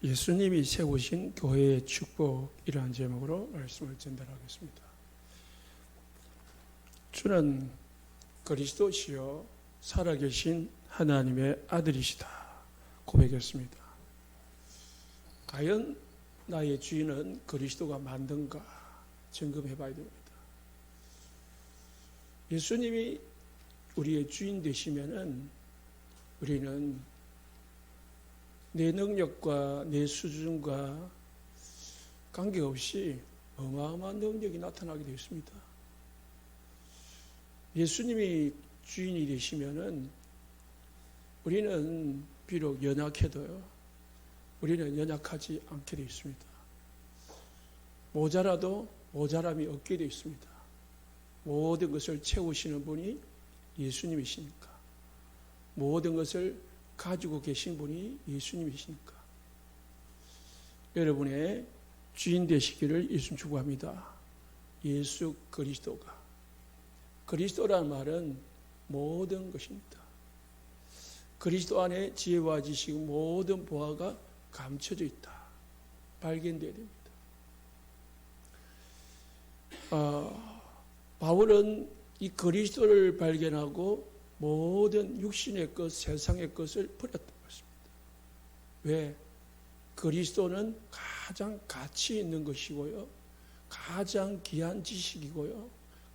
예수님이 세우신 교회의 축복이라는 제목으로 말씀을 전달하겠습니다. 주는 그리스도시요 살아계신 하나님의 아들이시다 고백했습니다. 과연 나의 주인은 그리스도가 만든가 점검해 봐야 됩니다. 예수님이 우리의 주인 되시면은 우리는 내 능력과 내 수준과 관계없이 어마어마한 능력이 나타나게 되어 있습니다. 예수님이 주인이 되시면은 우리는 비록 연약해도요, 우리는 연약하지 않게 되어 있습니다. 모자라도 모자람이 없게 되어 있습니다. 모든 것을 채우시는 분이 예수님이시니까. 모든 것을 가지고 계신 분이 예수님이시니까. 여러분의 주인 되시기를 예수님 축복합니다. 예수 그리스도가. 그리스도라는 말은 모든 것입니다. 그리스도 안에 지혜와 지식 모든 보화가 감춰져 있다. 발견되어야 됩니다. 바울은 이 그리스도를 발견하고 모든 육신의 것, 세상의 것을 버렸다고 했습니다. 왜? 그리스도는 가장 가치 있는 것이고요. 가장 귀한 지식이고요.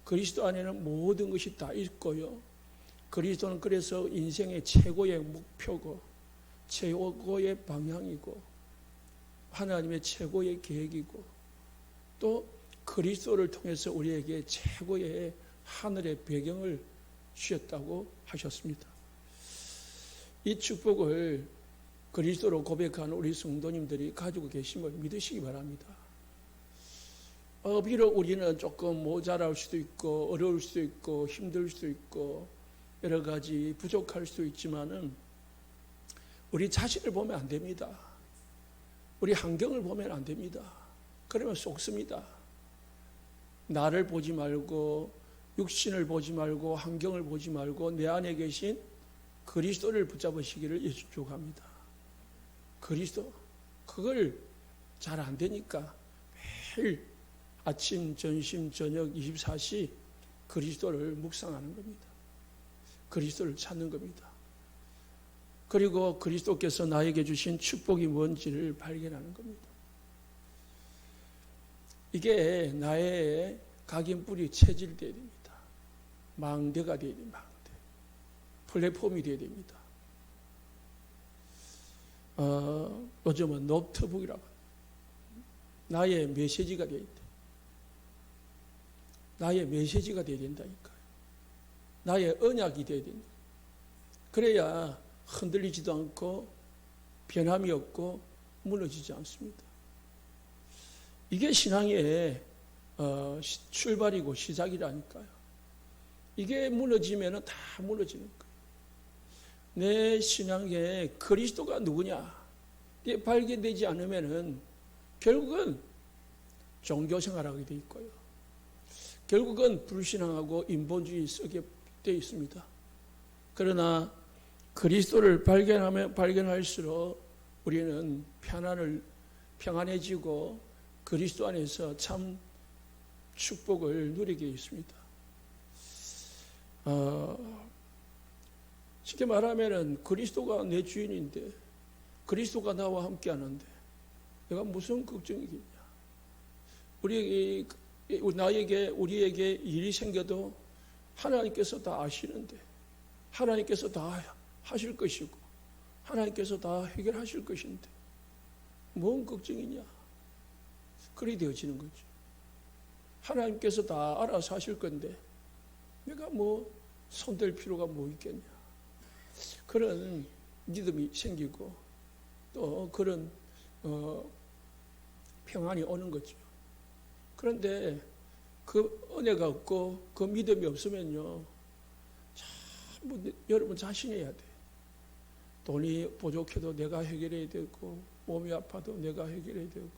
그리스도 안에는 모든 것이 다 있고요. 그리스도는 그래서 인생의 최고의 목표고 최고의 방향이고 하나님의 최고의 계획이고 또 그리스도를 통해서 우리에게 최고의 하늘의 배경을 주셨다고 하셨습니다. 이 축복을 그리스도로 고백하는 우리 성도님들이 가지고 계심을 믿으시기 바랍니다. 비록 우리는 조금 모자랄 수도 있고 어려울 수도 있고 힘들 수도 있고 여러 가지 부족할 수도 있지만은 우리 자신을 보면 안 됩니다. 우리 환경을 보면 안 됩니다. 그러면 속습니다. 나를 보지 말고 육신을 보지 말고 환경을 보지 말고 내 안에 계신 그리스도를 붙잡으시기를 예수 축복합니다. 그리스도 그걸 잘 안 되니까 매일 아침, 점심, 저녁 24시 그리스도를 묵상하는 겁니다. 그리스도를 찾는 겁니다. 그리고 그리스도께서 나에게 주신 축복이 뭔지를 발견하는 겁니다. 이게 나의 각인뿌리 체질되어야 됩니다. 망대가 되어야 됩니다. 망대. 플랫폼이 되어야 됩니다. 요즘은 노트북이라고 합니다. 나의 메시지가 되어야 돼. 나의 메시지가 되어야 된다니까요. 나의 언약이 되어야 된다. 그래야 흔들리지도 않고 변함이 없고 무너지지 않습니다. 이게 신앙의 출발이고 시작이라니까요. 이게 무너지면 다 무너지는 거예요. 내 신앙에 그리스도가 누구냐 이게 발견되지 않으면 결국은 종교생활하게 돼 있고요. 결국은 불신앙하고 인본주의 속에 되어 있습니다. 그러나 그리스도를 발견할수록 우리는 평안해지고 그리스도 안에서 참 축복을 누리게 있습니다. 쉽게 말하면 그리스도가 내 주인인데 그리스도가 나와 함께 하는데 내가 무슨 걱정이겠냐. 우리에게 일이 생겨도 하나님께서 다 아시는데 하나님께서 다 하실 것이고 하나님께서 다 해결하실 것인데 뭔 걱정이냐. 그리 되어지는 거죠. 하나님께서 다 알아서 하실 건데 내가 손댈 필요가 뭐 있겠냐. 그런 믿음이 생기고 또 그런 평안이 오는 거죠. 그런데 그 은혜가 없고 그 믿음이 없으면요 전부 여러분 자신이 해야 돼. 돈이 부족해도 내가 해결해야 되고 몸이 아파도 내가 해결해야 되고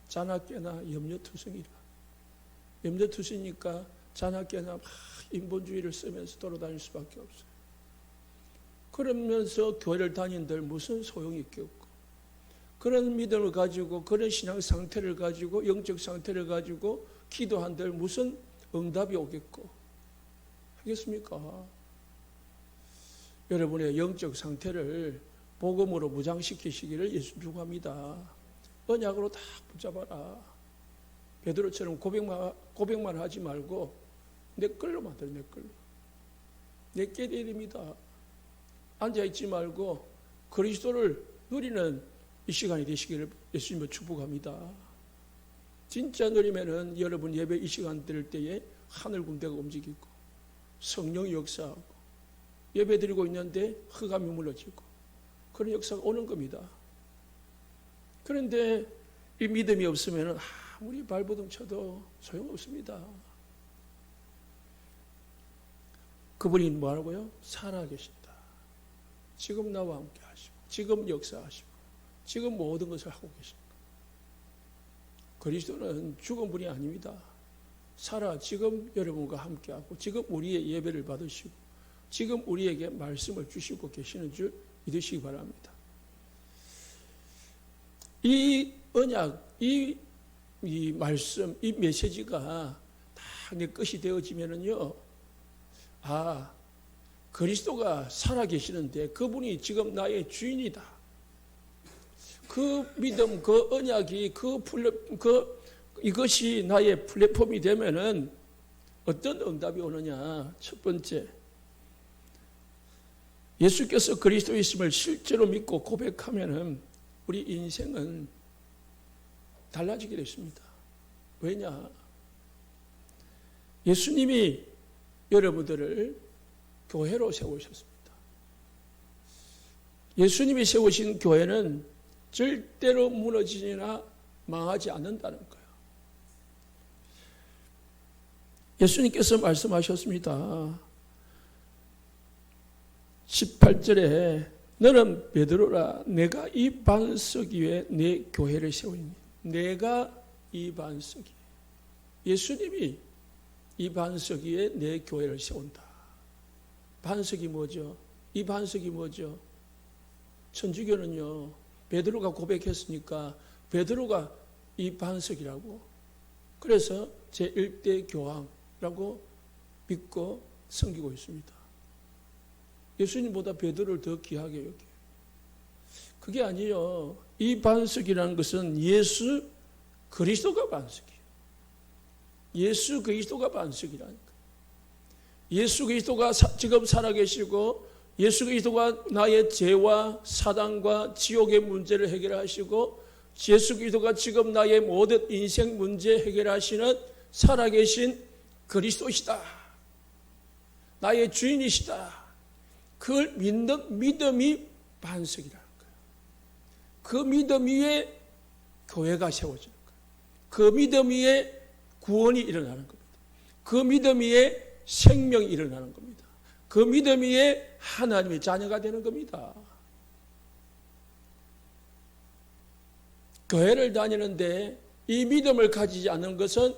자나깨나 염려투성이라. 염려투성이니까 자나깨나 인본주의를 쓰면서 돌아다닐 수밖에 없어요. 그러면서 교회를 다닌들 무슨 소용이 있겠고, 그런 믿음을 가지고, 그런 신앙 상태를 가지고, 영적 상태를 가지고 기도한들 무슨 응답이 오겠고 하겠습니까? 여러분의 영적 상태를 복음으로 무장시키시기를 예수 축원합니다. 언약으로 다 붙잡아라. 베드로처럼 고백만 하지 말고 내 걸로 만들어. 내 걸로. 내게 됩니다. 앉아있지 말고 그리스도를 누리는 이 시간이 되시기를 예수님을 축복합니다. 진짜 누리면은 여러분 예배 이 시간 될 때에 하늘 군대가 움직이고 성령이 역사하고 예배 드리고 있는데 흑암이 무너지고 그런 역사가 오는 겁니다. 그런데 이 믿음이 없으면 아무리 발버둥 쳐도 소용없습니다. 그분이 뭐라고요? 살아계신다. 지금 나와 함께 하시고 지금 역사하시고 지금 모든 것을 하고 계십니다. 그리스도는 죽은 분이 아닙니다. 살아 지금 여러분과 함께하고 지금 우리의 예배를 받으시고 지금 우리에게 말씀을 주시고 계시는 줄 믿으시기 바랍니다. 이 언약, 이 말씀, 이 메시지가 다 내 것이 되어지면은요, 그리스도가 살아계시는데 그분이 지금 나의 주인이다. 그 믿음, 그 언약이, 이것이 나의 플랫폼이 되면은 어떤 응답이 오느냐. 첫 번째, 예수께서 그리스도이심을 실제로 믿고 고백하면은 우리 인생은 달라지게 됐습니다. 왜냐? 예수님이 여러분들을 교회로 세우셨습니다. 예수님이 세우신 교회는 절대로 무너지거나 망하지 않는다는 거예요. 예수님께서 말씀하셨습니다. 18절에 너는 베드로라 내가 이 반석 위에 내 교회를 세우니 내가 이 반석 위에 예수님이 이 반석 위에 내 교회를 세운다. 반석이 뭐죠? 이 반석이 뭐죠? 천주교는요 베드로가 고백했으니까 베드로가 이 반석이라고 그래서 제1대 교황이라고 믿고 섬기고 있습니다. 예수님보다 베드로를 더 귀하게 여겨요. 그게 아니에요. 이 반석이라는 것은 예수 그리스도가 반석이에요. 예수 그리스도가 반석이라니까. 예수 그리스도가 지금 살아계시고 예수 그리스도가 나의 죄와 사단과 지옥의 문제를 해결하시고 예수 그리스도가 지금 나의 모든 인생 문제 해결하시는 살아계신 그리스도시다. 나의 주인이시다. 그걸 믿는 믿음이 반석이라는 거예요. 그 믿음 위에 교회가 세워지는 거예요. 그 믿음 위에 구원이 일어나는 겁니다. 그 믿음 위에 생명이 일어나는 겁니다. 그 믿음 위에 하나님의 자녀가 되는 겁니다. 교회를 다니는데 이 믿음을 가지지 않는 것은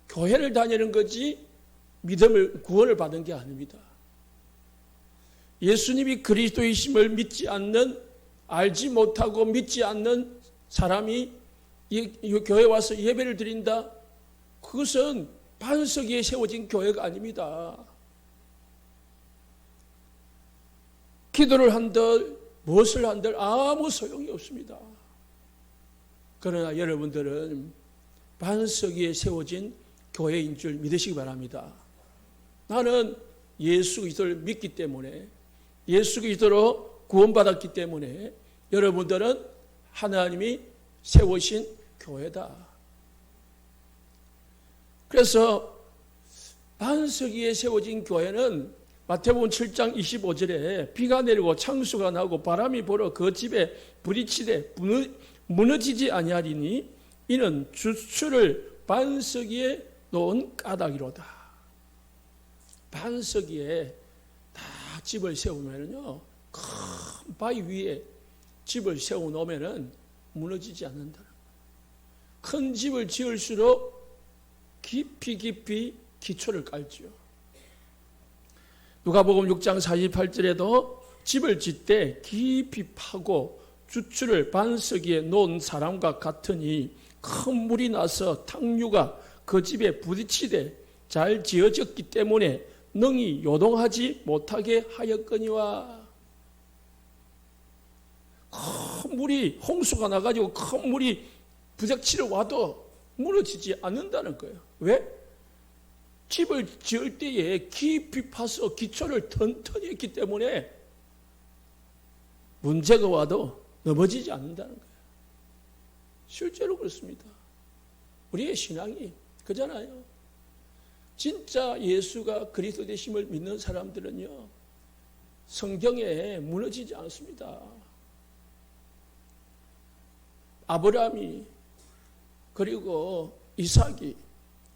교회를 다니는 거지 구원을 받은 게 아닙니다. 예수님이 그리스도이심을 믿지 않는, 알지 못하고 믿지 않는 사람이 이 교회에 와서 예배를 드린다? 그것은 반석 위에 세워진 교회가 아닙니다. 기도를 한들 무엇을 한들 아무 소용이 없습니다. 그러나 여러분들은 반석 위에 세워진 교회인 줄 믿으시기 바랍니다. 나는 예수 그리스도를 믿기 때문에 예수 그리스도로 구원받았기 때문에 여러분들은 하나님이 세우신 교회다. 그래서 반석 위에 세워진 교회는 마태복음 7장 25절에 비가 내리고 창수가 나고 바람이 불어 그 집에 불이 치되 무너지지 아니하리니 이는 주추를 반석 위에 놓은 까닭이로다. 반석 위에 다 집을 세우면요 큰 바위 위에 집을 세워 놓으면은 무너지지 않는다. 큰 집을 지을수록 깊이 기초를 깔지요. 누가복음 6장 48절에도 집을 짓되 깊이 파고 주추를 반석위에 놓은 사람과 같으니 큰 물이 나서 탕류가 그 집에 부딪히되 잘 지어졌기 때문에 능히 요동하지 못하게 하였거니와. 큰 물이, 홍수가 나가지고 큰 물이 부닥치러 와도 무너지지 않는다는 거예요. 왜? 집을 지을 때에 깊이 파서 기초를 튼튼히 했기 때문에 문제가 와도 넘어지지 않는다는 거예요. 실제로 그렇습니다. 우리의 신앙이 그잖아요. 진짜 예수가 그리스도 되심을 믿는 사람들은요, 성경에 무너지지 않습니다. 아브라함이, 그리고 이삭이,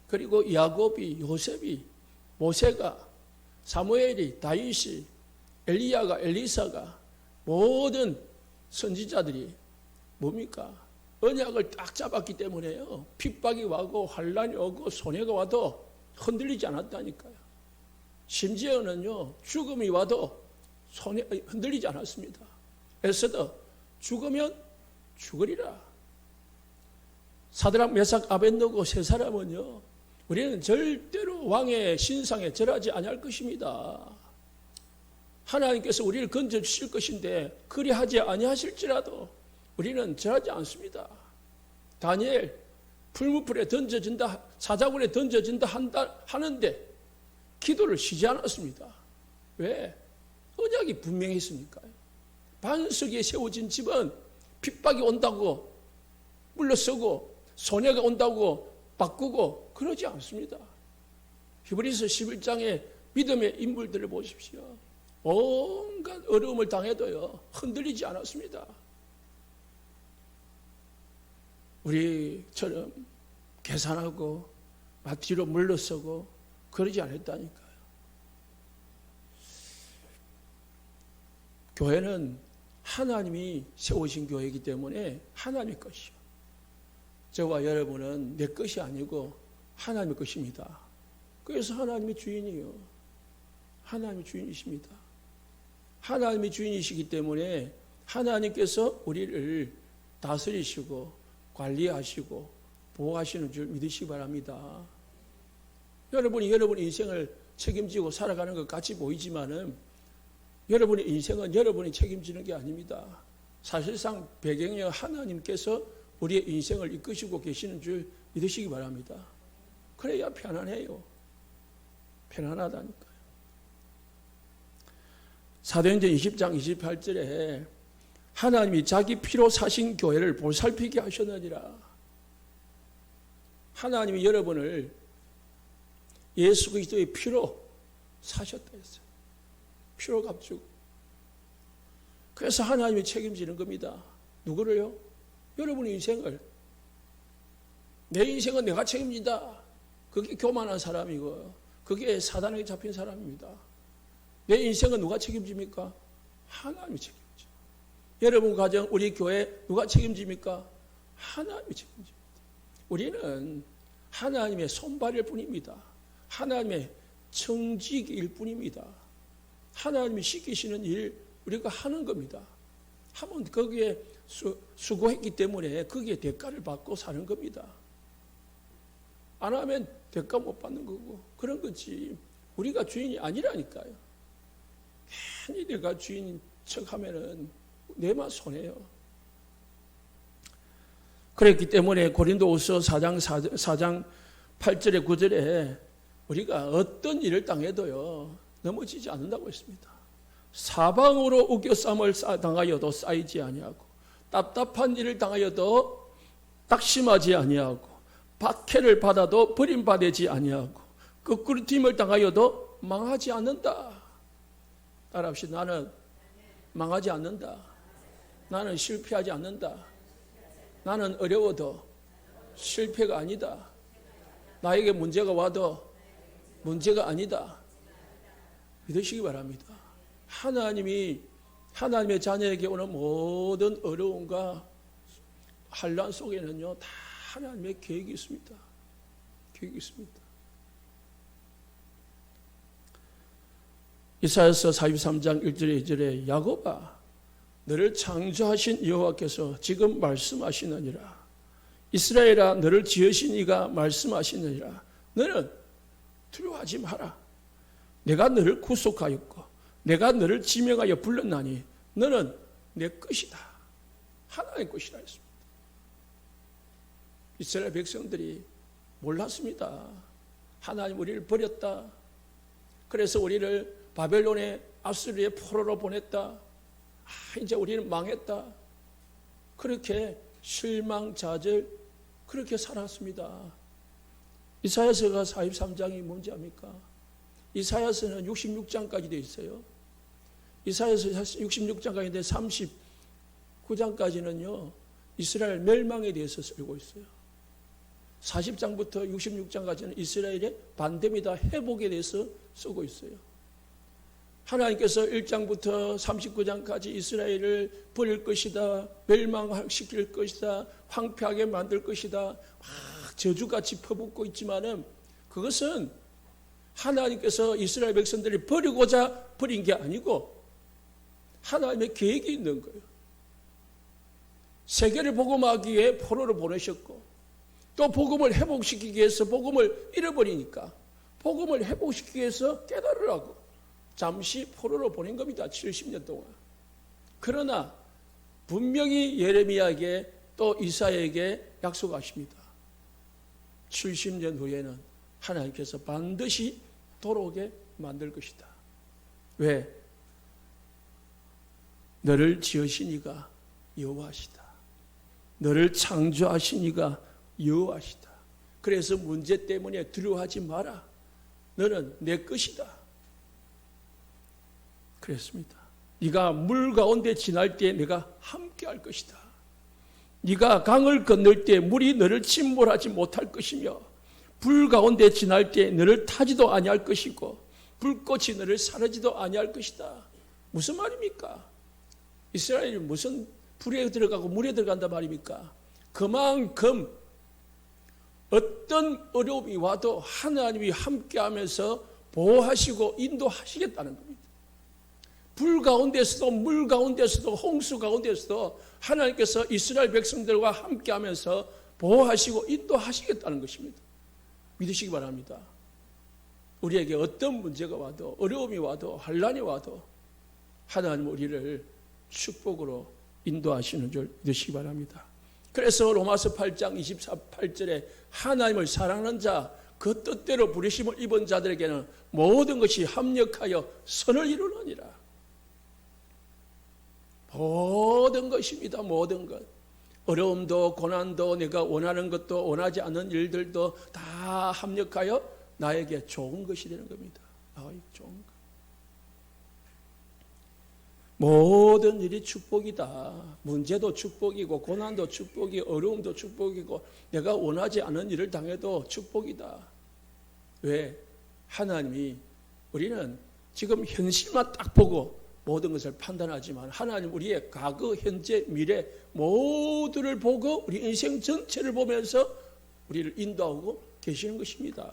그리고 야곱이, 요셉이, 모세가, 사무엘이, 다윗이, 엘리야가, 엘리사가, 모든 선지자들이 뭡니까? 언약을 딱 잡았기 때문에요. 핍박이 와고 환란이 오고 손해가 와도 흔들리지 않았다니까요. 심지어는요, 죽음이 와도 흔들리지 않았습니다. 에스더, 죽으면 죽으리라. 사드락, 메삭, 아벳느고 세 사람은요, 우리는 절대로 왕의 신상에 절하지 아니할 것입니다. 하나님께서 우리를 건져주실 것인데 그리하지 아니하실지라도 우리는 절하지 않습니다. 다니엘, 풀무불에 던져진다, 사자굴에 던져진다 하는데 기도를 쉬지 않았습니다. 왜? 언약이 분명했으니까요. 반석에 세워진 집은 핍박이 온다고 물러서고 손해가 온다고 바꾸고 그러지 않습니다. 히브리서 11장의 믿음의 인물들을 보십시오. 온갖 어려움을 당해도요, 흔들리지 않았습니다. 우리처럼 계산하고 뒤로 물러서고 그러지 않았다니까요. 교회는 하나님이 세우신 교회이기 때문에 하나님의 것이요. 저와 여러분은 내 것이 아니고 하나님의 것입니다. 그래서 하나님의 주인이요. 하나님의 주인이십니다. 하나님의 주인이시기 때문에 하나님께서 우리를 다스리시고 관리하시고 보호하시는 줄 믿으시기 바랍니다. 여러분이 여러분의 인생을 책임지고 살아가는 것 같이 보이지만은 여러분의 인생은 여러분이 책임지는 게 아닙니다. 사실상 배경에 하나님께서 우리의 인생을 이끄시고 계시는 줄 믿으시기 바랍니다. 그래야 편안해요. 편안하다니까요. 사도행전 20장 28절에 하나님이 자기 피로 사신 교회를 보살피게 하셨느니라. 하나님이 여러분을 예수 그리스도의 피로 사셨다 했어요. 피로 값주고. 그래서 하나님이 책임지는 겁니다. 누구를요? 여러분의 인생을. 내 인생은 내가 책임진다. 그게 교만한 사람이고 그게 사단에게 잡힌 사람입니다. 내 인생은 누가 책임집니까? 하나님이 책임져. 여러분 가정, 우리 교회 누가 책임집니까? 하나님이 책임집니다. 우리는 하나님의 손발일 뿐입니다. 하나님의 청지기일 뿐입니다. 하나님이 시키시는 일 우리가 하는 겁니다. 하면 거기에 수고했기 때문에 거기에 대가를 받고 사는 겁니다. 안 하면 대가 못 받는 거고 그런 거지. 우리가 주인이 아니라니까요. 괜히 내가 주인인 척하면은 내만 손해요. 그랬기 때문에 고린도후서 4장 8절에 9절에 우리가 어떤 일을 당해도요 넘어지지 않는다고 했습니다. 사방으로 우겨쌈을 당하여도 쌓이지 아니하고 답답한 일을 당하여도 낙심하지 아니하고 박해를 받아도 버림받지 아니하고 거꾸로 팀을 당하여도 망하지 않는다. 따라합시다. 나는 망하지 않는다. 나는 실패하지 않는다. 나는 어려워도 실패가 아니다. 나에게 문제가 와도 문제가 아니다. 믿으시기 바랍니다. 하나님의 자녀에게 오는 모든 어려움과 환난 속에는요 다 하나님의 계획이 있습니다. 계획이 있습니다. 이사야서 43장 1절에 2절에 야곱아 너를 창조하신 여호와께서 지금 말씀하시느니라. 이스라엘아 너를 지으신 이가 말씀하시느니라. 너는 두려워하지 마라. 내가 너를 구속하였고 내가 너를 지명하여 불렀나니 너는 내 것이다. 하나님의 것이라 했습니다. 이스라엘 백성들이 몰랐습니다. 하나님 우리를 버렸다. 그래서 우리를 바벨론의 아수르의 포로로 보냈다. 이제 우리는 망했다. 그렇게 실망좌절 그렇게 살았습니다. 이사야서가 43장이 뭔지 압니까? 이사야서는 66장까지 되어 있어요. 이사야서 66장까지인데 39장까지는요 이스라엘 멸망에 대해서 쓰고 있어요. 40장부터 66장까지는 이스라엘의 반대입니다. 회복에 대해서 쓰고 있어요. 하나님께서 1장부터 39장까지 이스라엘을 버릴 것이다. 멸망시킬 것이다. 황폐하게 만들 것이다. 막 저주같이 퍼붓고 있지만은 그것은 하나님께서 이스라엘 백성들이 버리고자 버린 게 아니고 하나님의 계획이 있는 거예요. 세계를 복음하기 위해 포로를 보내셨고 또 복음을 회복시키기 위해서 복음을 잃어버리니까 복음을 회복시키기 위해서 깨달으라고 잠시 포로로 보낸 겁니다. 70년 동안. 그러나 분명히 예레미야에게 또 이사야에게 약속하십니다. 70년 후에는 하나님께서 반드시 돌아오게 만들 것이다. 왜? 너를 지으신 이가 여호와시다. 너를 창조하신 이가 여호와시다. 그래서 문제 때문에 두려워하지 마라. 너는 내 것이다. 그랬습니다. 네가 물 가운데 지날 때 내가 함께 할 것이다. 네가 강을 건널 때 물이 너를 침몰하지 못할 것이며 불 가운데 지날 때 너를 타지도 아니할 것이고 불꽃이 너를 사르지도 아니할 것이다. 무슨 말입니까? 이스라엘이 무슨 불에 들어가고 물에 들어간단 말입니까? 그만큼 어떤 어려움이 와도 하나님이 함께하면서 보호하시고 인도하시겠다는 겁니다. 불 가운데서도 물 가운데서도 홍수 가운데서도 하나님께서 이스라엘 백성들과 함께하면서 보호하시고 인도하시겠다는 것입니다. 믿으시기 바랍니다. 우리에게 어떤 문제가 와도 어려움이 와도 환난이 와도 하나님 우리를 축복으로 인도하시는 줄 믿으시기 바랍니다. 그래서 로마서 8장 28절에 하나님을 사랑하는 자, 그 뜻대로 부르심을 입은 자들에게는 모든 것이 합력하여 선을 이루느니라. 모든 것입니다. 모든 것. 어려움도 고난도 내가 원하는 것도 원하지 않는 일들도 다 합력하여 나에게 좋은 것이 되는 겁니다. 나에게 좋은 것. 모든 일이 축복이다. 문제도 축복이고 고난도 축복이 어려움도 축복이고 내가 원하지 않은 일을 당해도 축복이다. 왜? 하나님이 우리는 지금 현실만 딱 보고 모든 것을 판단하지만 하나님 우리의 과거, 현재, 미래 모두를 보고 우리 인생 전체를 보면서 우리를 인도하고 계시는 것입니다.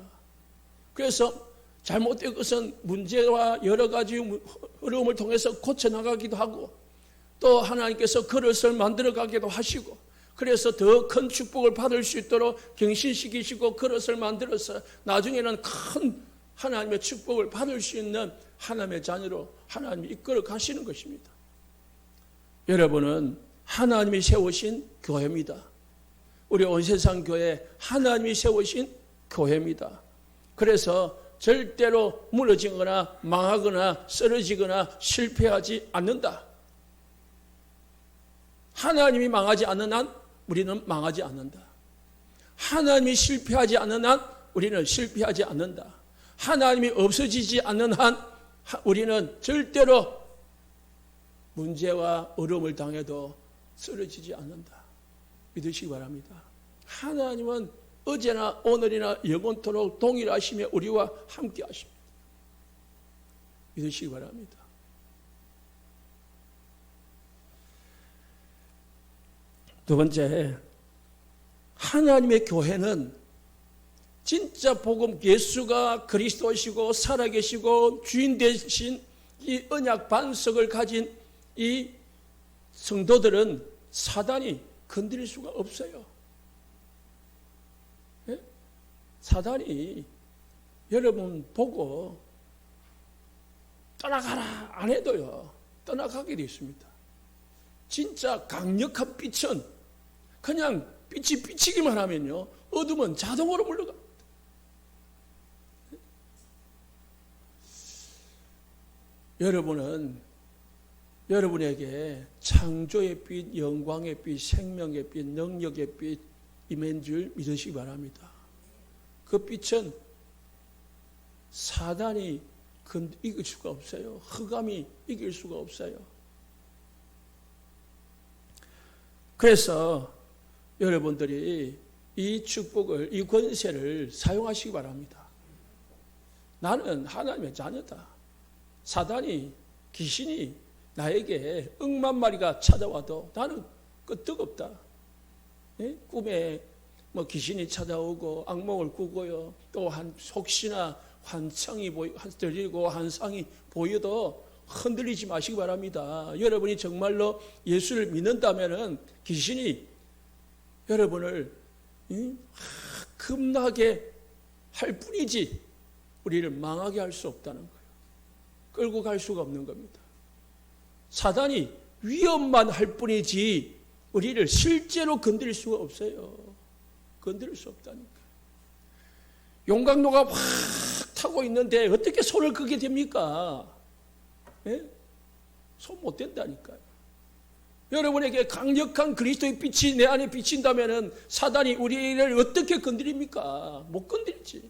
그래서 잘못된 것은 문제와 여러 가지 어려움을 통해서 고쳐나가기도 하고 또 하나님께서 그릇을 만들어가기도 하시고 그래서 더 큰 축복을 받을 수 있도록 경신시키시고 그릇을 만들어서 나중에는 큰 하나님의 축복을 받을 수 있는 하나님의 자녀로 하나님이 이끌어 가시는 것입니다. 여러분은 하나님이 세우신 교회입니다. 우리 온세상 교회 하나님이 세우신 교회입니다. 그래서 절대로 무너지거나 망하거나 쓰러지거나 실패하지 않는다. 하나님이 망하지 않는 한 우리는 망하지 않는다. 하나님이 실패하지 않는 한 우리는 실패하지 않는다. 하나님이 없어지지 않는 한 우리는 절대로 문제와 어려움을 당해도 쓰러지지 않는다. 믿으시기 바랍니다. 하나님은 어제나 오늘이나 영원토록 동일하시며 우리와 함께 하십니다. 믿으시기 바랍니다. 두 번째, 하나님의 교회는 진짜 복음 예수가 그리스도시고 살아계시고 주인 되신 이 언약 반석을 가진 이 성도들은 사단이 건드릴 수가 없어요. 예? 사단이 여러분 보고 떠나가라 안 해도요, 떠나가게 되어 있습니다. 진짜 강력한 빛은 그냥 빛이 비치기만 하면요, 어둠은 자동으로 물러갑니다. 여러분은 여러분에게 창조의 빛, 영광의 빛, 생명의 빛, 능력의 빛 임한 줄 믿으시기 바랍니다. 그 빛은 사단이 이길 수가 없어요. 흑암이 이길 수가 없어요. 그래서 여러분들이 이 축복을, 이 권세를 사용하시기 바랍니다. 나는 하나님의 자녀다. 사단이, 귀신이 나에게 100만 마리가 찾아와도 나는 끄떡없다. 예? 꿈에 뭐 귀신이 찾아오고 악몽을 꾸고요. 또 혹시나 환상이 들리고 환상이 보여도 흔들리지 마시기 바랍니다. 여러분이 정말로 예수를 믿는다면은 귀신이 여러분을 겁나게 할 뿐이지 우리를 망하게 할 수 없다는 거예요. 끌고 갈 수가 없는 겁니다. 사단이 위험만 할 뿐이지 우리를 실제로 건드릴 수가 없어요. 건드릴 수 없다니까. 용광로가 확 타고 있는데 어떻게 손을 끄게 됩니까? 예? 손 못 댄다니까요. 여러분에게 강력한 그리스도의 빛이 내 안에 비친다면 사단이 우리를 어떻게 건드립니까? 못 건드리지.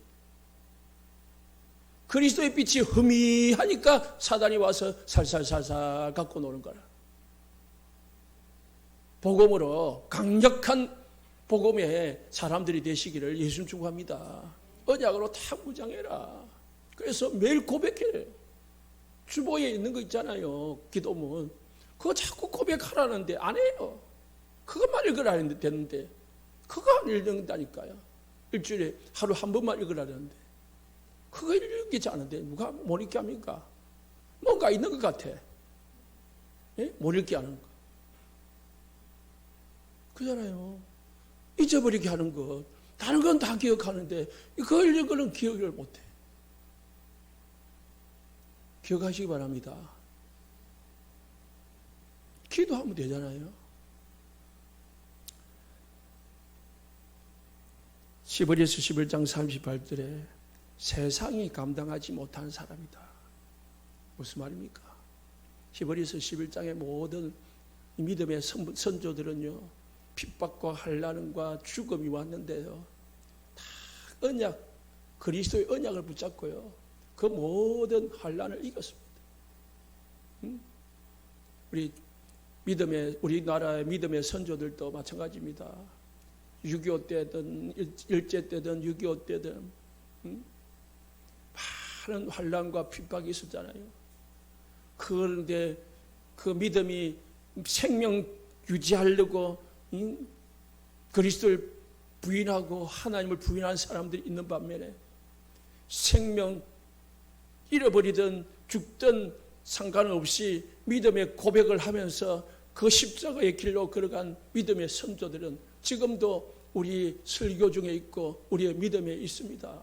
그리스도의 빛이 흐미하니까 사단이 와서 살살살살 갖고 노는 거라. 복음으로 강력한 복음의 사람들이 되시기를 예수님 축복합니다. 언약으로 다 무장해라. 그래서 매일 고백해요. 주보에 있는 거 있잖아요. 기도문. 그거 자꾸 고백하라는데 안 해요. 그것만 읽으라는데 되는데 그거 안 읽는다니까요. 일주일에 하루 한 번만 읽으라는데 그거 읽지 않은데 누가 못 읽게 합니까? 뭔가 있는 것 같아. 예? 못 읽게 하는 거. 그잖아요. 잊어버리게 하는 것. 다른 건 다 기억하는데 그걸 읽는 거는 기억을 못해. 기억하시기 바랍니다. 기도하면 되잖아요. 11에서 11장 38절에 세상이 감당하지 못하는 사람이다. 무슨 말입니까? 11에서 11장의 모든 믿음의 선조들은요, 핍박과 환난과 죽음이 왔는데요, 다 언약, 그리스도의 언약을 붙잡고요, 그 모든 환난을 이겼습니다. 우리나라의 믿음의 선조들도 마찬가지입니다. 6.25 때든 일제 때든 6.25 때든 많은 환난과 핍박이 있었잖아요. 그런데 그 믿음이 생명 유지하려고 그리스도를 부인하고 하나님을 부인하는 사람들이 있는 반면에 생명 잃어버리든 죽든 상관없이 믿음의 고백을 하면서 그 십자가의 길로 걸어간 믿음의 선조들은 지금도 우리 설교 중에 있고 우리의 믿음에 있습니다.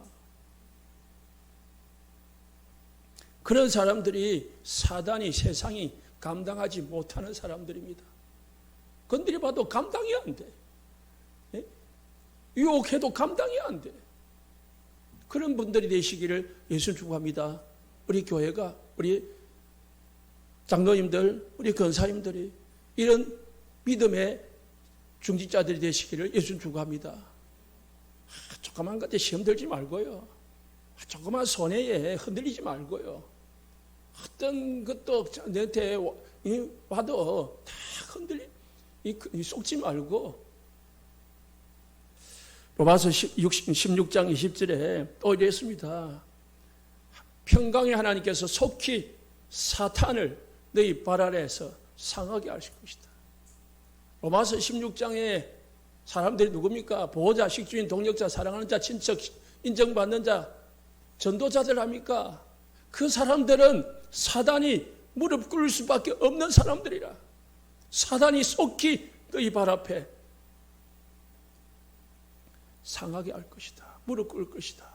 그런 사람들이 사단이, 세상이 감당하지 못하는 사람들입니다. 건드려봐도 감당이 안 돼. 예? 유혹해도 감당이 안 돼. 그런 분들이 되시기를 예수 축복합니다. 우리 교회가, 우리 장로님들, 우리 권사님들이 이런 믿음의 중직자들이 되시기를 예수 축복합니다. 조그만 것에 시험 들지 말고요. 조그만 손해에 흔들리지 말고요. 어떤 것도 너한테 와도 다 속지 말고. 로마서 16장 20절에 또 이랬습니다. 평강의 하나님께서 속히 사탄을 너희 발 아래에서 상하게 하실 것이다. 로마서 16장에 사람들이 누굽니까? 보호자, 식주인, 동력자, 사랑하는 자, 친척, 인정받는 자, 전도자들 합니까? 그 사람들은 사단이 무릎 꿇을 수밖에 없는 사람들이라. 사단이 속히 너희 발 앞에 상하게 할 것이다. 무릎 꿇을 것이다.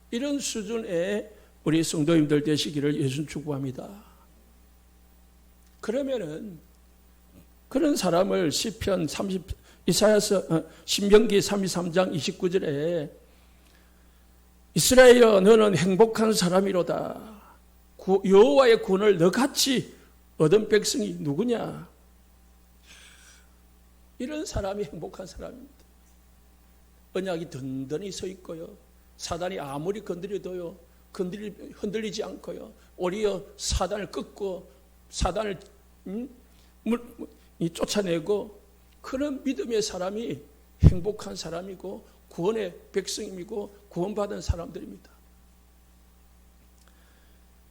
이런 수준의 우리 성도님들 되시기를 예수 축복합니다. 그러면은 그런 사람을 시편 30 이사야서 신명기 33장 29절에 이스라엘아 너는 행복한 사람이로다. 여호와의 구원을 너같이 얻은 백성이 누구냐? 이런 사람이 행복한 사람입니다. 언약이 든든히 서 있고요. 사단이 아무리 건드려도요. 흔들리지 않고요. 오히려 사단을 꺾고 사단을 쫓아내고 그런 믿음의 사람이 행복한 사람이고 구원의 백성이고 구원받은 사람들입니다.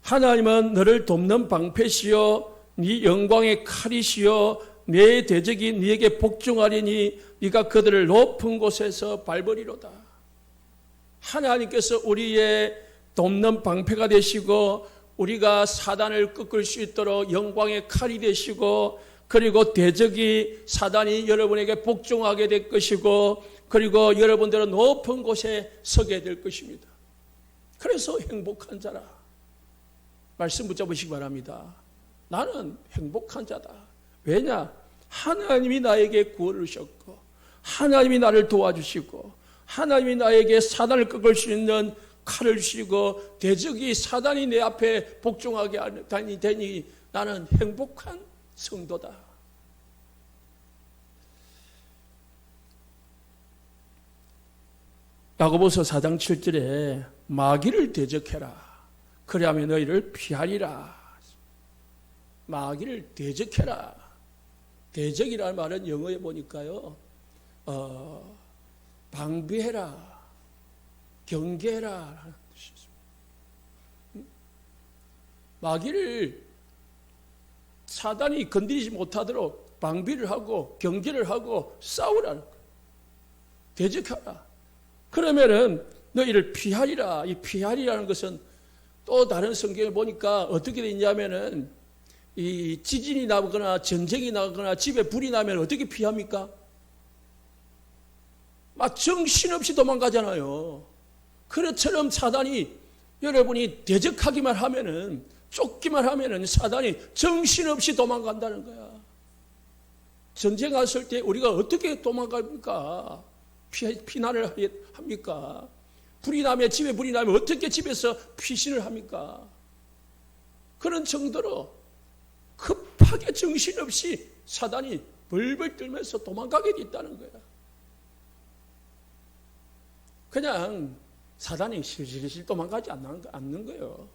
하나님은 너를 돕는 방패시요 네 영광의 칼이시요 내 대적이 네게 복종하리니 네가 그들을 높은 곳에서 밟으리로다. 하나님께서 우리의 돕는 방패가 되시고 우리가 사단을 꺾을 수 있도록 영광의 칼이 되시고 그리고 대적이 사단이 여러분에게 복종하게 될 것이고 그리고 여러분들은 높은 곳에 서게 될 것입니다. 그래서 행복한 자라. 말씀 붙잡으시기 바랍니다. 나는 행복한 자다. 왜냐? 하나님이 나에게 구원을 주셨고 하나님이 나를 도와주시고 하나님이 나에게 사단을 꺾을 수 있는 칼을 주시고 대적이 사단이 내 앞에 복종하게 되니 나는 행복한 성도다. 야고보서 4장 7절에 마귀를 대적해라. 그리하면 너희를 피하리라. 마귀를 대적해라. 대적이라는 말은 영어에 보니까요. 방비해라. 경계해라. 하는 뜻이 있습니다. 마귀를 사단이 건드리지 못하도록 방비를 하고 경계를 하고 싸우라는 거예요. 대적하라. 그러면은 너희를 피하리라. 이 피하리라는 것은 또 다른 성경을 보니까 어떻게 되어 있냐면은 이 지진이 나거나 전쟁이 나거나 집에 불이 나면 어떻게 피합니까? 막 정신없이 도망가잖아요. 그것처럼 사단이 여러분이 대적하기만 하면은 쫓기만 하면은 사단이 정신없이 도망간다는 거야. 전쟁 왔을 때 우리가 어떻게 도망갑니까? 피난을 합니까? 불이 나면 집에 불이 나면 어떻게 집에서 피신을 합니까? 그런 정도로 급하게 정신없이 사단이 벌벌 떨면서 도망가게 돼 있다는 거야. 그냥 사단이 실실실 도망가지 않는 거예요.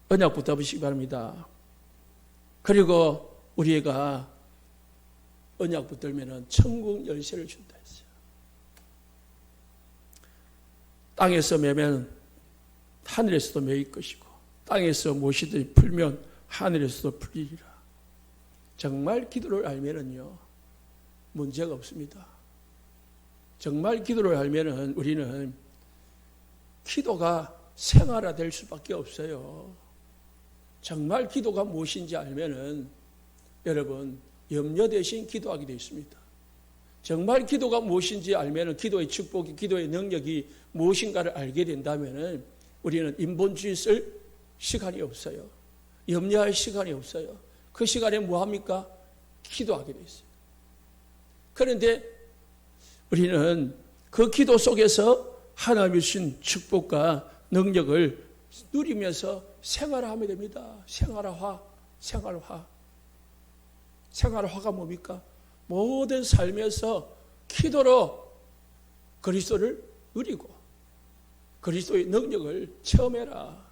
언약 붙잡으시기 바랍니다. 그리고 우리가 언약 붙들면 천국 열쇠를 준다 했어요. 땅에서 매면 하늘에서도 매일 것이고 땅에서 무엇이든지 풀면 하늘에서도 풀리리라. 정말 기도를 알면은요 문제가 없습니다. 정말 기도를 알면은 우리는 기도가 생활화될 수밖에 없어요. 정말 기도가 무엇인지 알면은 여러분 염려 대신 기도하게 되어 있습니다. 정말 기도가 무엇인지 알면은 기도의 축복이 기도의 능력이 무엇인가를 알게 된다면은 우리는 인본주의 쓸 시간이 없어요. 염려할 시간이 없어요. 그 시간에 뭐 합니까? 기도하게 되어 있어요. 그런데 우리는 그 기도 속에서 하나님이 주신 축복과 능력을 누리면서 생활하면 됩니다. 생활화가 뭡니까? 모든 삶에서 기도로 그리스도를 누리고 그리스도의 능력을 체험해라.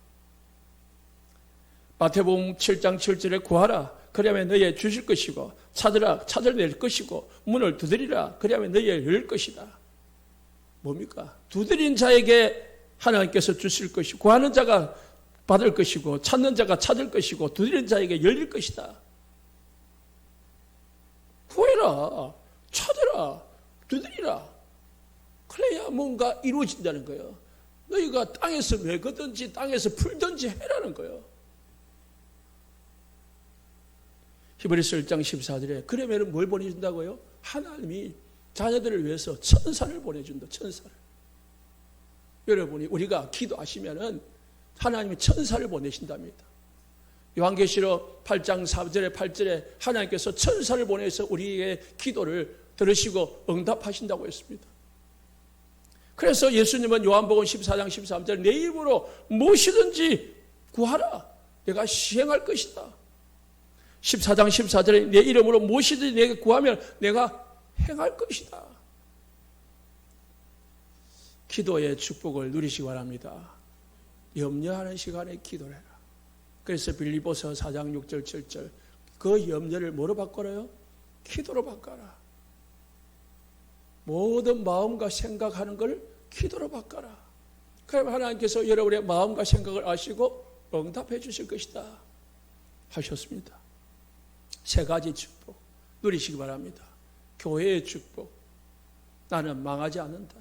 마태복음 7장 7절에 구하라. 그리하면 너희에 주실 것이고 찾으라. 찾아낼 것이고 문을 두드리라. 그리하면 너희에 열릴 것이다. 뭡니까? 두드린 자에게 하나님께서 주실 것이고 구하는 자가 받을 것이고 찾는 자가 찾을 것이고 두드린 자에게 열릴 것이다. 구해라. 찾으라. 두드리라. 그래야 뭔가 이루어진다는 거예요. 너희가 땅에서 메거든지 땅에서 풀든지 해라는 거예요. 히브리서 1장 14절에 그러면 뭘 보내준다고요? 하나님이 자녀들을 위해서 천사를 보내준다. 천사를. 여러분이 우리가 기도하시면은 하나님이 천사를 보내신답니다. 요한계시록 8장 4절에 8절에 하나님께서 천사를 보내서 우리의 기도를 들으시고 응답하신다고 했습니다. 그래서 예수님은 요한복음 14장 13절 내 입으로 무엇이든지 구하라. 내가 시행할 것이다. 14장 14절에 내 이름으로 무엇이든지 내게 구하면 내가 행할 것이다. 기도의 축복을 누리시기 바랍니다. 염려하는 시간에 기도를 해라. 그래서 빌립보서 4장 6절 7절 그 염려를 뭐로 바꿔라요? 기도로 바꿔라. 모든 마음과 생각하는 걸 기도로 바꿔라. 그럼 하나님께서 여러분의 마음과 생각을 아시고 응답해 주실 것이다 하셨습니다. 세 가지 축복 누리시기 바랍니다. 교회의 축복. 나는 망하지 않는다.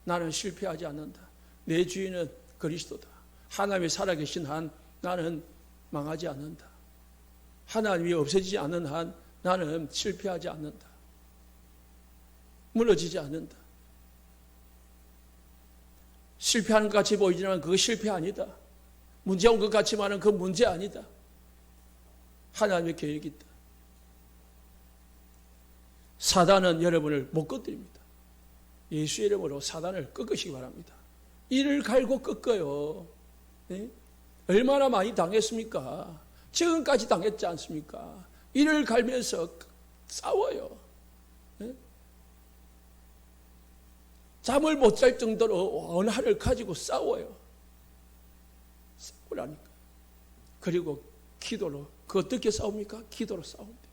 나는 실패하지 않는다. 내 주인은 그리스도다. 하나님이 살아계신 한 나는 망하지 않는다. 하나님이 없어지지 않는 한 나는 실패하지 않는다. 무너지지 않는다. 실패하는 것 같이 보이지만 그거 실패 아니다. 문제 온 것 같지만 그 문제 아니다. 하나님의 계획이 있다. 사단은 여러분을 못 꺾드립니다. 예수의 이름으로 사단을 꺾으시기 바랍니다. 이를 갈고 꺾어요. 네? 얼마나 많이 당했습니까? 지금까지 당했지 않습니까? 이를 갈면서 싸워요. 네? 잠을 못 잘 정도로 원한을 가지고 싸워요. 싸우라니까. 그리고 기도로. 그 어떻게 싸웁니까? 기도로 싸웁니다.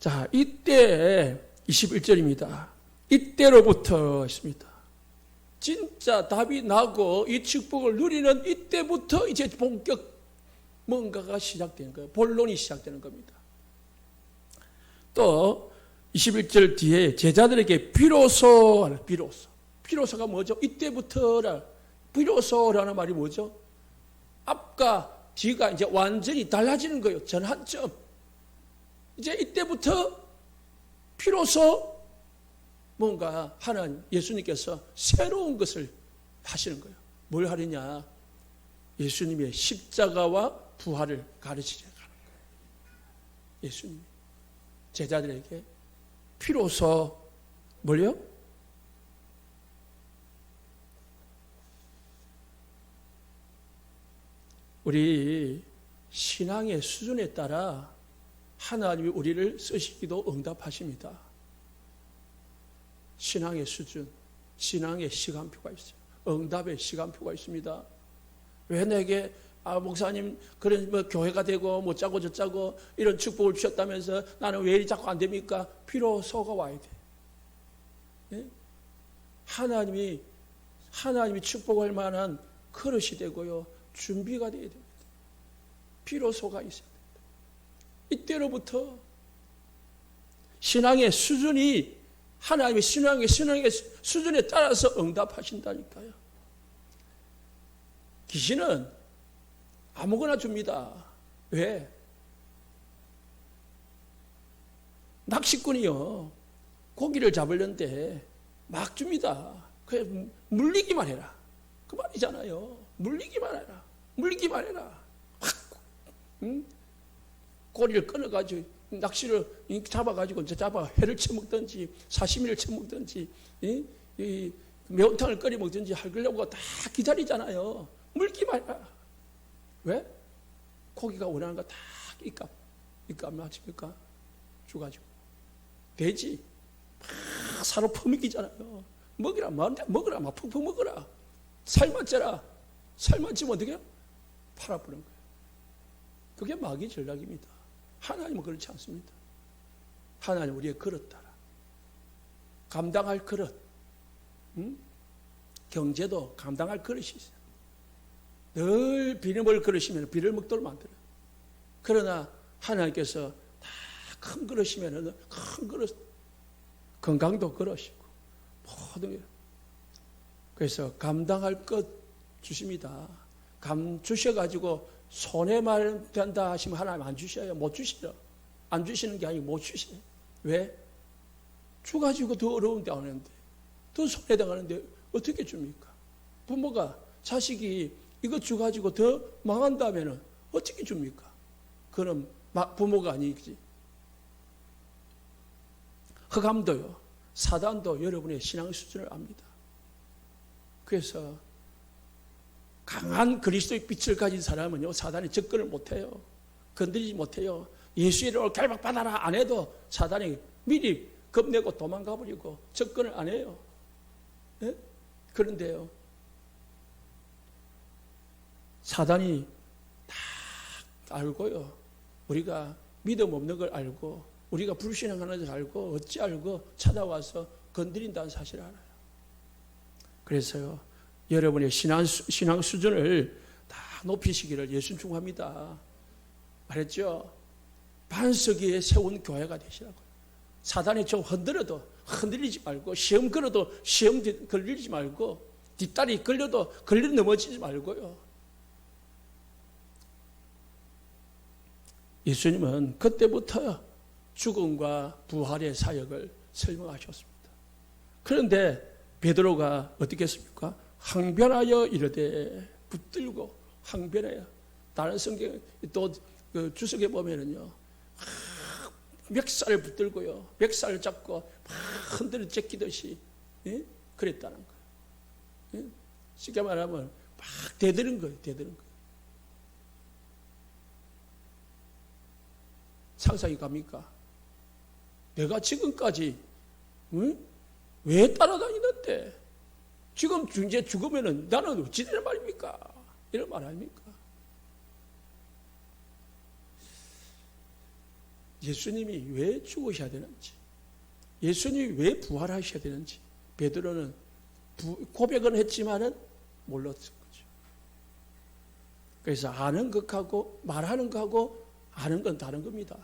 자, 이때 21절입니다. 이때로부터 있습니다. 진짜 답이 나고 이 축복을 누리는 이때부터 이제 본격 뭔가가 시작되는 거예요. 본론이 시작되는 겁니다. 또 21절 뒤에 제자들에게 비로소. 비로소가 뭐죠? 이때부터라. 비로소라는 말이 뭐죠? 앞과 뒤가 이제 완전히 달라지는 거예요. 전환점. 이제 이때부터 비로소 뭔가 하나님, 예수님께서 새로운 것을 하시는 거예요. 뭘 하느냐? 예수님의 십자가와 부활을 가르치려고 하는 거예요. 예수님이 제자들에게 비로소 뭘요? 우리 신앙의 수준에 따라 하나님이 우리를 쓰시기도 응답하십니다. 신앙의 수준, 신앙의 시간표가 있어요. 응답의 시간표가 있습니다. 왜 내게 목사님 그런 교회가 되고 못 짜고 저 짜고 이런 축복을 주셨다면서 나는 왜 이리 자꾸 안 됩니까? 비로소가 와야 돼. 네? 하나님이 축복할 만한 그릇이 되고요. 준비가 되어야 됩니다. 비로소가 있어야 됩니다. 이때로부터 신앙의 수준이 하나님의 신앙의 수준에 따라서 응답하신다니까요. 귀신은 아무거나 줍니다. 왜? 낚시꾼이요. 고기를 잡으려는데 막 줍니다. 그냥 물리기만 해라. 그 말이잖아요. 물리기만 해라. 물리기만 해라. 응? 꼬리를 끊어가지고 낚시를 잡아가지고 회를 쳐먹든지 사시미를 쳐먹든지 이 매운탕을 끓여 먹든지 하려고 다 기다리잖아요. 물기만 해라. 왜? 고기가 원하는 거 다 입값 맞습니까? 줘가지고 돼지 막 사로 퍼먹이잖아요. 먹이라 마음대 먹으라 막 푹푹 먹어라. 살만 쪄라. 살만 찌면 어떻게 해요? 팔아버린 거예요. 그게 마귀 전략입니다. 하나님은 그렇지 않습니다. 하나님 우리의 그릇 따라 감당할 그릇, 경제도 감당할 그릇이 있어요. 늘 비닐을 그릇이면 비닐 먹도록 만들어요. 그러나 하나님께서 다 큰 그릇이면 큰 그릇, 건강도 그릇이고 모든 게 그래서 감당할 것 주십니다. 주셔가지고 손해만 된다 하시면 하나님 안 주셔요. 못 주시죠. 안 주시는 게 아니고 못 주시네. 왜? 주가지고 더 어려운데 안 하는데, 더 손해당하는데 어떻게 줍니까? 부모가 자식이 이거 주가지고 더 망한다면 어떻게 줍니까? 그럼 부모가 아니지. 흑암도요, 사단도 여러분의 신앙 수준을 압니다. 그래서 강한 그리스도의 빛을 가진 사람은요, 사단이 접근을 못해요. 건드리지 못해요. 예수의 이름으로 결박받아라 안 해도 사단이 미리 겁내고 도망가 버리고 접근을 안 해요. 네? 그런데요, 사단이 다 알고요, 우리가 믿음 없는 걸 알고 우리가 불신앙하는 걸 알고 어찌 알고 찾아와서 건드린다는 사실을 알아요. 그래서요, 여러분의 신앙 수준을 다 높이시기를 예수님 축원합니다. 말했죠? 반석 위에 세운 교회가 되시라고요. 사단이 좀 흔들어도 흔들리지 말고, 시험 걸어도 시험 걸리지 말고, 뒷다리 걸려도 걸려 넘어지지 말고요. 예수님은 그때부터 죽음과 부활의 사역을 설명하셨습니다. 그런데 베드로가 어떻게 했습니까? 항변하여 이르되, 붙들고 항변해요. 다른 성경 또 주석에 보면은요, 멱살을 붙들고요, 멱살을 잡고 막 흔들어 제끼듯이, 예? 그랬다는 거예요. 예? 쉽게 말하면 막 대드는 거예요. 대드는 거예요. 상상이 갑니까? 내가 지금까지 왜 따라다니는데 지금 이제 죽으면은 나는 어찌 되는 말입니까? 이런 말 아닙니까? 예수님이 왜 죽으셔야 되는지, 예수님이 왜 부활하셔야 되는지 베드로는 고백은 했지만은 몰랐을 거죠. 그래서 아는 것하고 말하는 것하고 아는 건 다른 겁니다.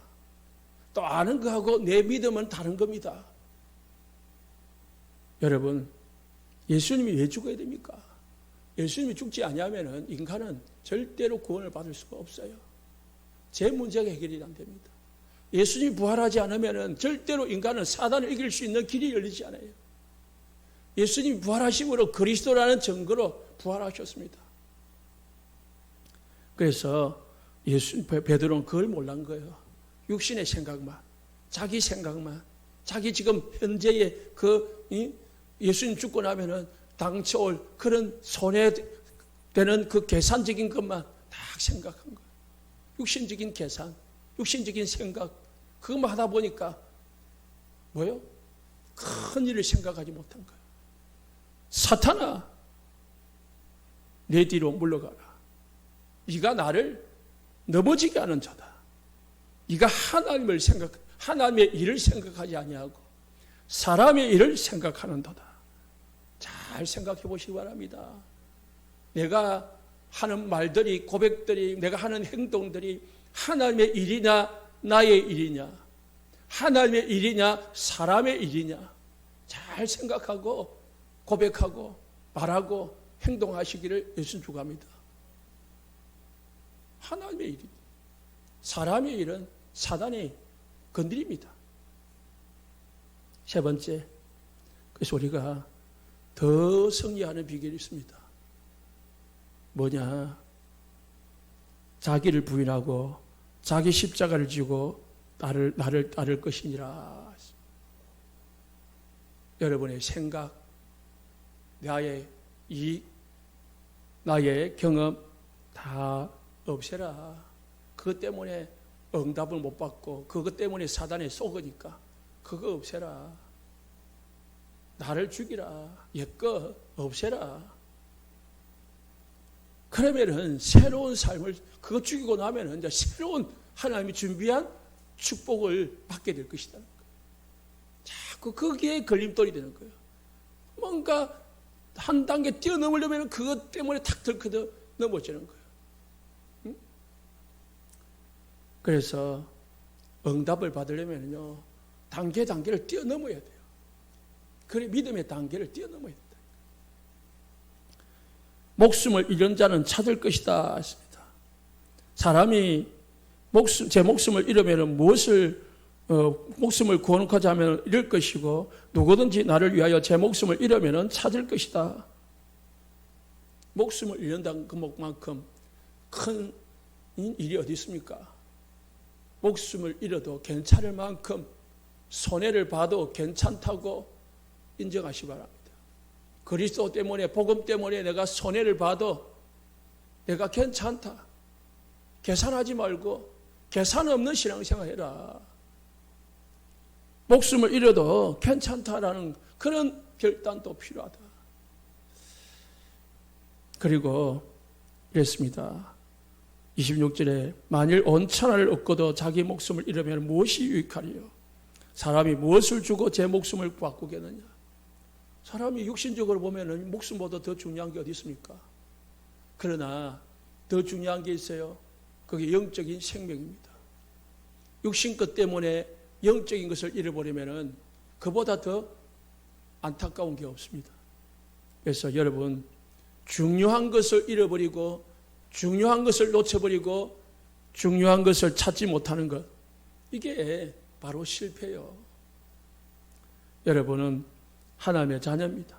또 아는 것하고 내 믿음은 다른 겁니다. 여러분, 예수님이 왜 죽어야 됩니까? 예수님이 죽지 아니하면은 인간은 절대로 구원을 받을 수가 없어요. 제 문제가 해결이 안 됩니다. 예수님이 부활하지 않으면은 절대로 인간은 사단을 이길 수 있는 길이 열리지 않아요. 예수님이 부활하심으로 그리스도라는 증거로 부활하셨습니다. 그래서 베드로는 그걸 몰란 거예요. 육신의 생각만, 자기 생각만, 자기 지금 현재의 예수님 죽고 나면은 당쳐올 그런 손해되는 그 계산적인 것만 다 생각한 거예요. 육신적인 계산, 육신적인 생각, 그것만 하다 보니까 뭐요? 큰 일을 생각하지 못한 거예요. 사탄아, 내 뒤로 물러가라. 네가 나를 넘어지게 하는 자다. 네가 하나님의 일을 생각하지 아니하고 사람의 일을 생각하는도다. 잘 생각해 보시기 바랍니다. 내가 하는 말들이, 고백들이, 내가 하는 행동들이 하나님의 일이냐 나의 일이냐, 하나님의 일이냐 사람의 일이냐, 잘 생각하고 고백하고 말하고 행동하시기를 예수님 축원합니다. 하나님의 일이, 사람의 일은 사단이 건드립니다. 세 번째, 그래서 우리가 더 승리하는 비결이 있습니다. 뭐냐? 자기를 부인하고 자기 십자가를 지고 나를 따를 것이니라. 여러분의 생각, 나의 이익, 나의 경험 다 없애라. 그것 때문에 응답을 못 받고 그것 때문에 사단에 속으니까 그거 없애라. 나를 죽이라. 옛거 없애라. 그러면은 새로운 삶을, 그거 죽이고 나면은 이제 새로운 하나님이 준비한 축복을 받게 될 것이다. 자꾸 거기에 걸림돌이 되는 거예요. 뭔가 한 단계 뛰어넘으려면 그것 때문에 탁 들거든 넘어지는 거예요. 응? 그래서 응답을 받으려면요, 단계를 뛰어넘어야 돼요. 그래, 믿음의 단계를 뛰어넘어야 된다. 목숨을 잃은 자는 찾을 것이다 했습니다. 사람이 제 목숨을 잃으면 목숨을 구원하고자 하면 잃을 것이고 누구든지 나를 위하여 제 목숨을 잃으면 찾을 것이다. 목숨을 잃는다는 것만큼 큰 일이 어디 있습니까? 목숨을 잃어도 괜찮을 만큼 손해를 봐도 괜찮다고 인정하시 바랍니다. 그리스도 때문에, 복음 때문에 내가 손해를 봐도 내가 괜찮다. 계산하지 말고 계산 없는 신앙생활 해라. 목숨을 잃어도 괜찮다라는 그런 결단도 필요하다. 그리고 이랬습니다. 26절에 만일 온 천하를 얻고도 자기 목숨을 잃으면 무엇이 유익하리요? 사람이 무엇을 주고 제 목숨을 바꾸겠느냐? 사람이 육신적으로 보면 목숨보다 더 중요한 게 어디 있습니까? 그러나 더 중요한 게 있어요. 그게 영적인 생명입니다. 육신 것 때문에 영적인 것을 잃어버리면 그보다 더 안타까운 게 없습니다. 그래서 여러분, 중요한 것을 잃어버리고 중요한 것을 놓쳐버리고 중요한 것을 찾지 못하는 것, 이게 바로 실패예요. 여러분은 하나님의 자녀입니다.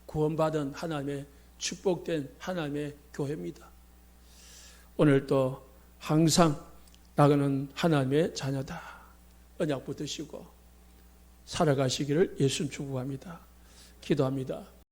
구원받은 하나님의 축복된 하나님의 교회입니다. 오늘도 항상 나는 하나님의 자녀다. 언약 붙드시고 살아가시기를 예수님 축복합니다. 기도합니다.